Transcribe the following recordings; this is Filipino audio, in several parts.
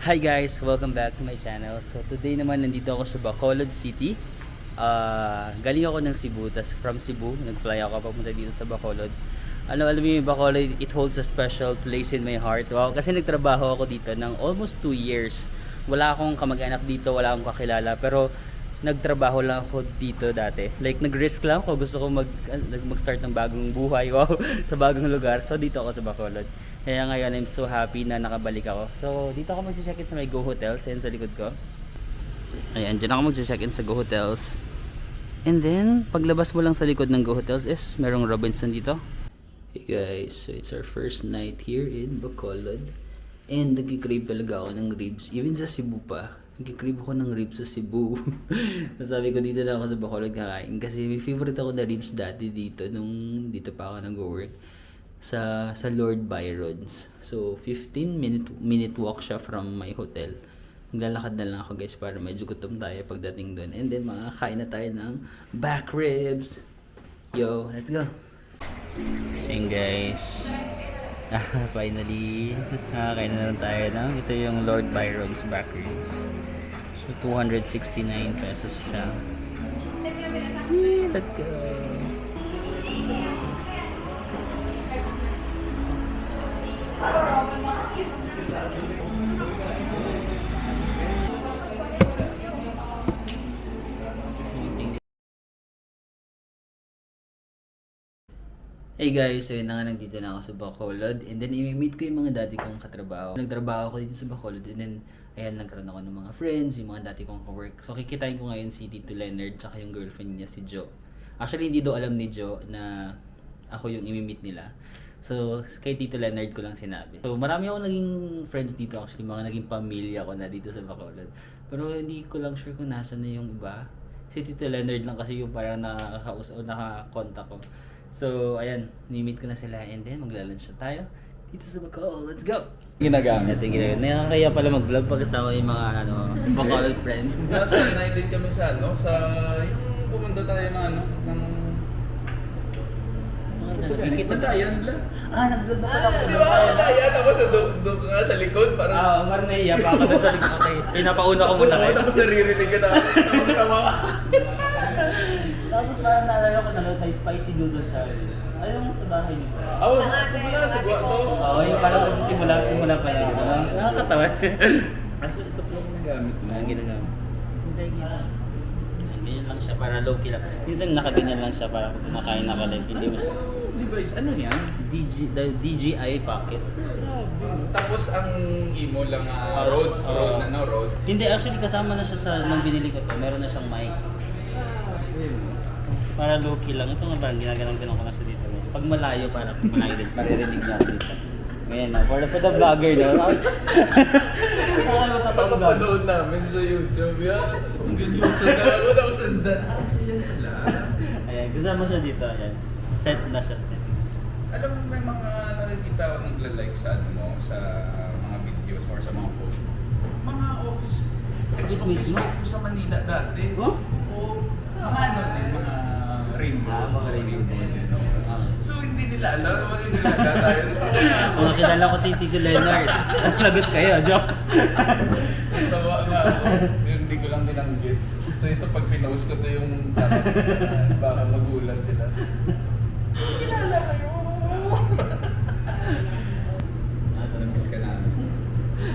Hi guys! Welcome back to my channel. So today naman nandito ako sa Bacolod City. Galing ako ng Cebu, tas from Cebu, nag-fly ako papunta dito sa Bacolod. Alam mo yung Bacolod, it holds a special place in my heart. Wow, kasi nagtrabaho ako dito ng almost 2 years. Wala akong kamag-anak dito, wala akong kakilala, pero nagtrabaho lang ako dito dati. Like nag-risk lang ako, gusto ko mag-start ng bagong buhay, wow, sa bagong lugar. So dito ako sa Bacolod. Kaya ngayon I'm so happy na nakabalik ako. So dito ako mag-check-in sa may Go Hotels, yan sa likod ko. Ayan, dyan ako mag-check-in sa Go Hotels. And then, paglabas mo lang sa likod ng Go Hotels is merong Robinson dito. Hey guys, so it's our first night here in Bacolod. And nagkikrave talaga ako ng ribs, even sa Cebu pa. Nagkikrave ako ng ribs sa Cebu. Sabi ko dito na ako sa Bacolod kakain. Kasi may favorite ako na ribs dati dito nung dito pa ako nag-work sa Lord Byron's. So 15-minute walk siya from my hotel. Maglalakad na lang ako guys para medyo gutom tayo pagdating doon. And then makakain na tayo ng back ribs. Yo, let's go. So yun guys. Finally, nakakain na lang tayo ng ito yung Lord Byron's back ribs. So 269 pesos siya. Yee, let's go. Hey guys, so yun na nga, nandito na ako sa Bacolod. And then i-meet ko yung mga dati kong katrabaho. Nagtrabaho ako dito sa Bacolod and then ayan, nagkaroon ako ng mga friends, yung mga dati kong ka-work. So kikitain ko ngayon si Tito Leonard tsaka yung girlfriend niya si Jo. Actually hindi daw alam ni Jo na ako yung i-meet nila. So kay Tito Leonard ko lang sinabi. So marami akong naging friends dito actually, mga naging pamilya ko na dito sa Bacolod. Pero hindi ko lang sure kung nasa na yung iba. Si Tito Leonard lang kasi yung parang nakakausap o nakakontak ko. So, ayan, ni-meet ko na sila and then magla-lunch na tayo dito sa Bacolod. Let's go! Ginagamit. Ito yung ginagamit. Nakakaya pala mag-vlog pag kasama yung mga Bacolod friends. Nasa din kami sa yung pumunta tayo ng Bantayan lang. Nag-vlog na pala ako. Di ba? Bantayan, tapos doon ka sa likod, parang... Marneya pa ako doon sa likod. Okay, pinapauna ko muna kayo. Tapos naririnig ka na. Tama. Tapos parang naalala ko na may spicy noodle challenge. Ayun sa bahay niyo. Wala sa Guato. Oo, yung parang magsisimula pa lang. Nakakatawa. Kaso ito po ang nagamit mo. Ang ginagamit. Hindi, ganyan lang siya para low-key lang. Minsan nakaganyan lang siya para kung kumakain na kalit. Hindi mo siya. Device, ano yan? DJI Pocket. Tapos ang imo lang road. Hindi, actually kasama na siya sa nang binili ko to. Meron na siyang mic. Para low-key lang. Ito nga parang ginaganon-ganon ko lang siya dito. Pag malayo, para din. Maririnig niya ako dito. Ngayon na, for the vlogger, no? Napapanood namin sa YouTube yan. Ang YouTube na ako na ako sandan. So yan pala. Ayan, kasama siya dito. Ayan. Set na siya, set. Alam mo, may mga nakikita ako nagla-like sa sa mga videos or sa mga posts mo. Mga office mates mo? ko sa Manila dati. Oh? Oo. Mga rainbow. Mga rainbow. So hindi nila alam na magkakilala tayo. Mga kilala ko si Tito Leonard. Lagot kayo, joke. Tawa nga ako. Hindi ko lang binanggit. So ito pag pinost ko to yung baka magulat sila. Kilala kayo. Namiss ka namin.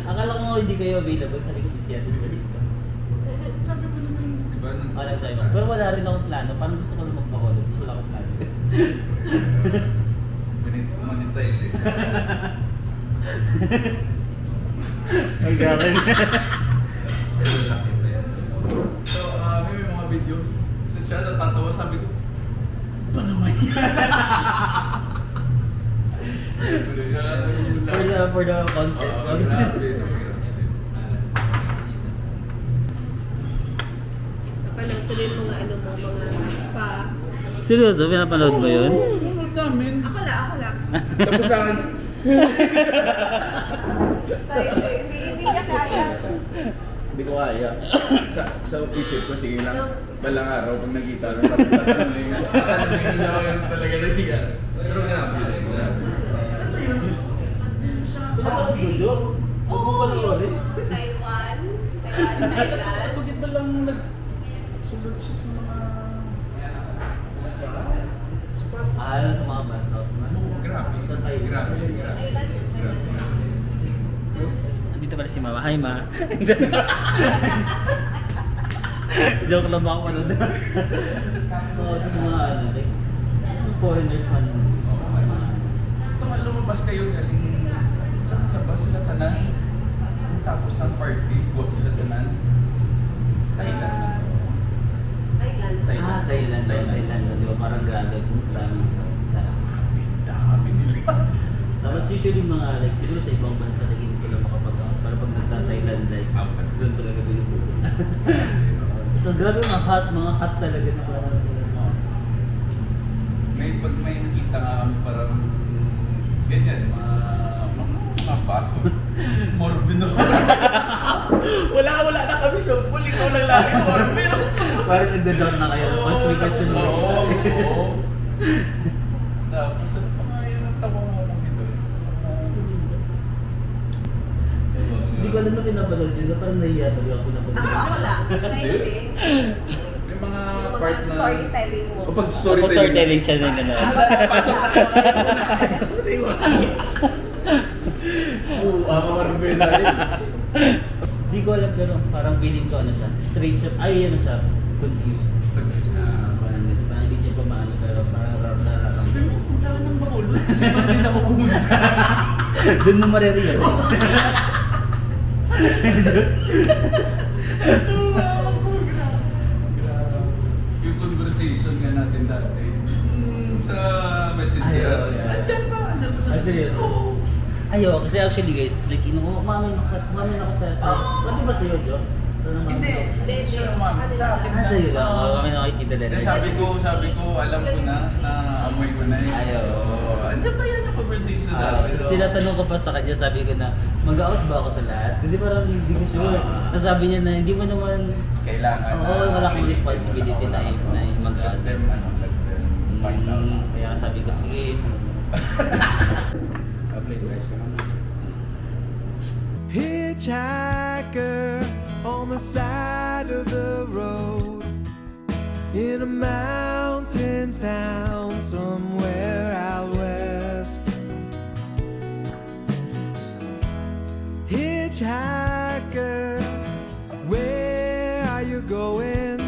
Akala ko hindi kayo available. Sabi ko, busy natin ba dito? Sabi mo naman, di ba? Wala sa iba. Pero wala rin akong plano. Parang gusto ko lang magbakolod. Gusto wala akong plano. Monetize eh. Ay, gawin. So, may mga video. So siya natatawa, sabi ko, Ano naman yan? For the content. Grabe. Napanood ko din mga mga pa. Seryoso? Pinapanood mo yun? Nanonood namin. Ako lang. Tapos sa akin, Hindi niya kaya. hindi ko kaya. Sa isip ko, sige lang. Balang araw, pag nakita na tatanungin siya yung talaga nangyari. Pero grabe. Saan na yun? Pinapanood mo, Jo? Oo! Taiwan, Thailand. Pagkit ba lang nagsulod siya sa mga spot? Ano sa mga bathhouse man? Grabe. Sa Thailand. Grabe. Thailand. Andito pala si Mama. Hi, Ma. Joke lang ba ako ano na? Oo, ito mga ano, like, foreigners man. Itong lumabas kayo galing labas sila tanan. Tapos ng party, buhat sila tanan. Thailand. Thailand. Ah, Thailand. Thailand. Di ba parang grabe kung dami. Dami nila. Tapos usually mga like siguro sa ibang bansa like hindi sila makapag-out. Para pag nagta-Thailand like doon talaga binubuo. So grabe mga hot talaga na parang Pag may nakita nga kami parang ganyan, mga baso. Morbino. wala na kami sa pool. Ikaw lang lagi morbino. parang nagda-down na kayo. Tapos may question mo. Oo. Tapos ano pa nga yun ang tawa mo kami doon? Hindi ko alam na pinapanood yun. Parang nahiya talaga ako pinapanood. Ako lang. Siya hindi. May mga Yung part mga na... storytelling mo. O pag Ako storytelling. storytelling siya na gano'n. Pasok na Oo, ako marbena yun. Hindi ko alam pero parang feeling ko ano siya. Straight siya. Ay, ano siya. Confused. Parang ganito. Parang hindi niya pa maano pero parang nararamdaman. Punta ka ng Bacolod. Kasi doon din ako pumunta. Doon mo maririyan. Yung conversation nga natin dati sa messenger. Ay, oo, yeah. Andyan pa sa Ah, seryoso? Oo. Ayo, kasi actually guys, like umamin ako sa pati ba sa'yo, Jo? Hindi. Siya naman. Sa akin Ah, sa'yo lang. Oo. Kami nakikita din. Eh, sabi ko, alam ko na amoy ko na yun. Ay, oo. Andyan pa yan yung conversation natin. Tapos tinatanong ko pa sa kanya, sabi ko na, mag-out ba ako sa lahat? Kasi parang hindi ko sure. Nasabi niya na hindi mo naman, Kailangan oo, malaking responsibility na mag-out. Let them find out. Kaya sabi ko, sige. Apply guys, Hitchhiker on the side of the road in a mountain town somewhere out west. Hitchhiker, where are you going?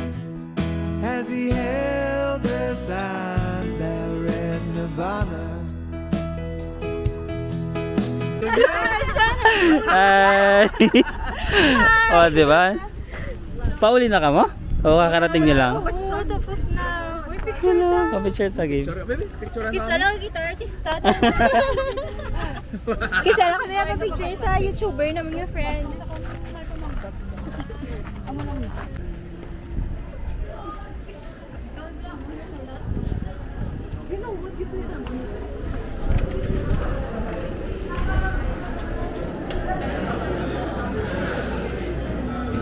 As he held a sign that read Nirvana. Hi! O, di ba? Pauli na ka mo? O, kakarating niyo lang? Oo, tapos na. Uy, picture Hello, na. pa-picture tagi. Baby, picture Kisa lang kita artista. Kisa lang kami picture sa YouTuber naman yung friend.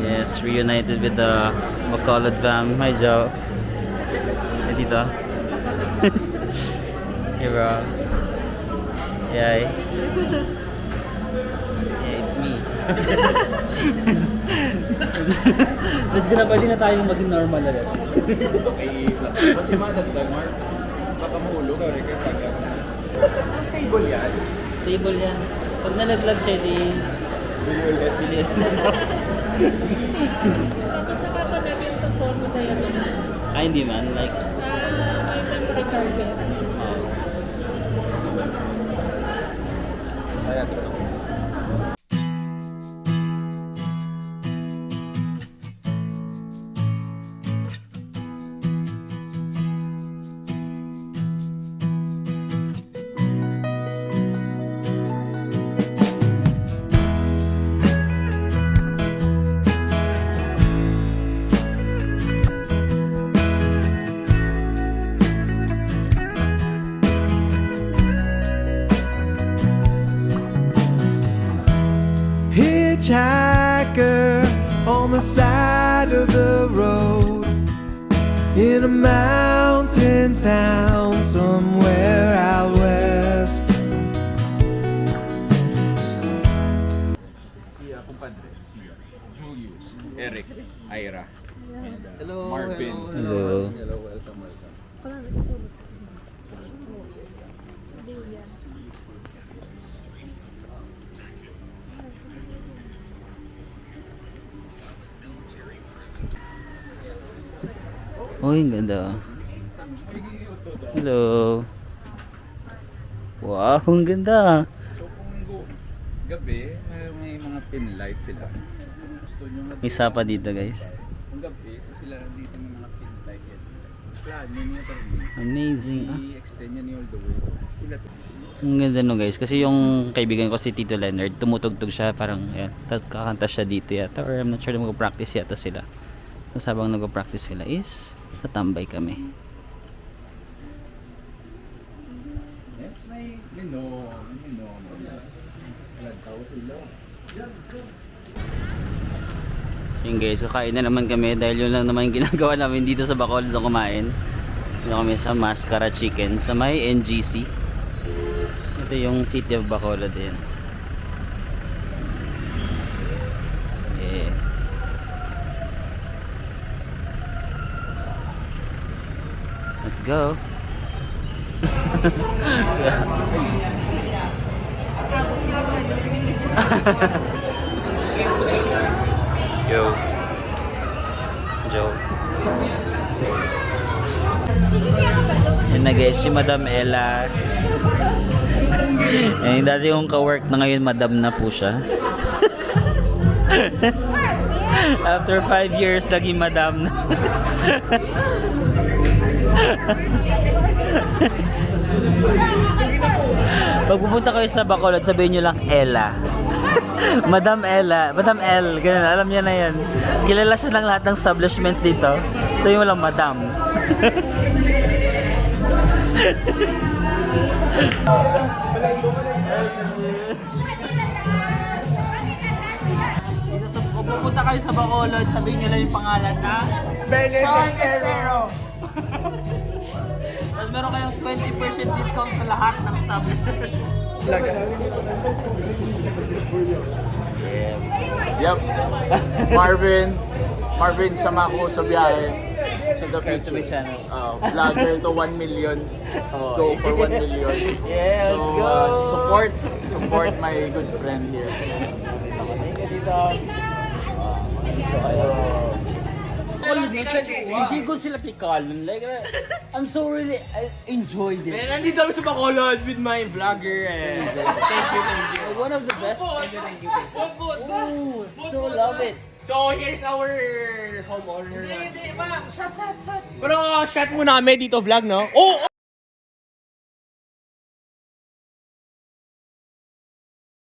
Yes, reunited with the Bacolod fam. Hi, Joe. Hey, Tito. Hey, bro. Yeah. Yeah, it's me. Let's go na, pwede na tayong maging normal ulit. Okay, kasi madagdag, Mark. Baka mahulog. Sorry, kaya taga. Sa stable yan. Stable yan. Pag nalaglag siya, di... Bili ulit. Tapos nakapanood yun sa phone mo sa'yo. Ah, hindi man. Like, May memory card yun. Hitchhiker on the side of the road in a mountain town somewhere out west. Eric, Ira, Hello, Marvin. Hello. Hello, welcome, welcome. Oh, ang ganda. Hello. Wow, ang ganda. So kung gabi, may mga pin light sila. Gusto nyo May sapa dito, guys. Kung gabi, sila dito may mga pin light yan. Plan, yun yung tarmi. Amazing. Ah. I-extend yan all the way. Ang ganda no guys, kasi yung kaibigan ko si Tito Leonard, tumutugtog siya parang yan, kakanta siya dito yata or I'm not sure na mag-practice yata sila. Tapos habang nag-practice sila is tatambay kami. Yes, may minom. Ilan tao sila? Yun guys, kakain na naman kami dahil yun lang naman yung ginagawa namin dito sa Bacolod na kumain. Dito kami sa Mascara Chicken sa may NGC. Ito yung City of Bacolod din. Yeah. Let's go. Yo. Joe. Yan na guys, si Madam Ella. Yung dati kong ka-work na ngayon, Madam na po siya. After 5 years, naging Madam na siya. Pag pupunta kayo sa Bacolod, sabihin nyo lang Ella. Madam Ella, Madam L, ganun, alam niya na yan. Kilala siya ng lahat ng establishments dito. Sabihin mo lang Madam. Dito sa, kung pupunta kayo sa Bacolod, sabihin nyo lang yung pangalan na Benedict Guerrero. Tapos meron kayong 20% discount sa lahat ng establishments. Yep. Marvin, sama ko sa biyahe. So the Subscribe to my future. channel. Vlogger to 1 million. Oh. Go for 1 million. Yeah, let's So, go. support my good friend here. Hindi ko sila tikalan. Like, I'm so really, I enjoyed it. Nandito kami sa Bacolod with my vlogger. Thank you. Like, one of the best. Thank you. Oh, so love it. So, here's our homeowner. Hindi, shot. Pero shot muna kami dito vlog, no? Oh!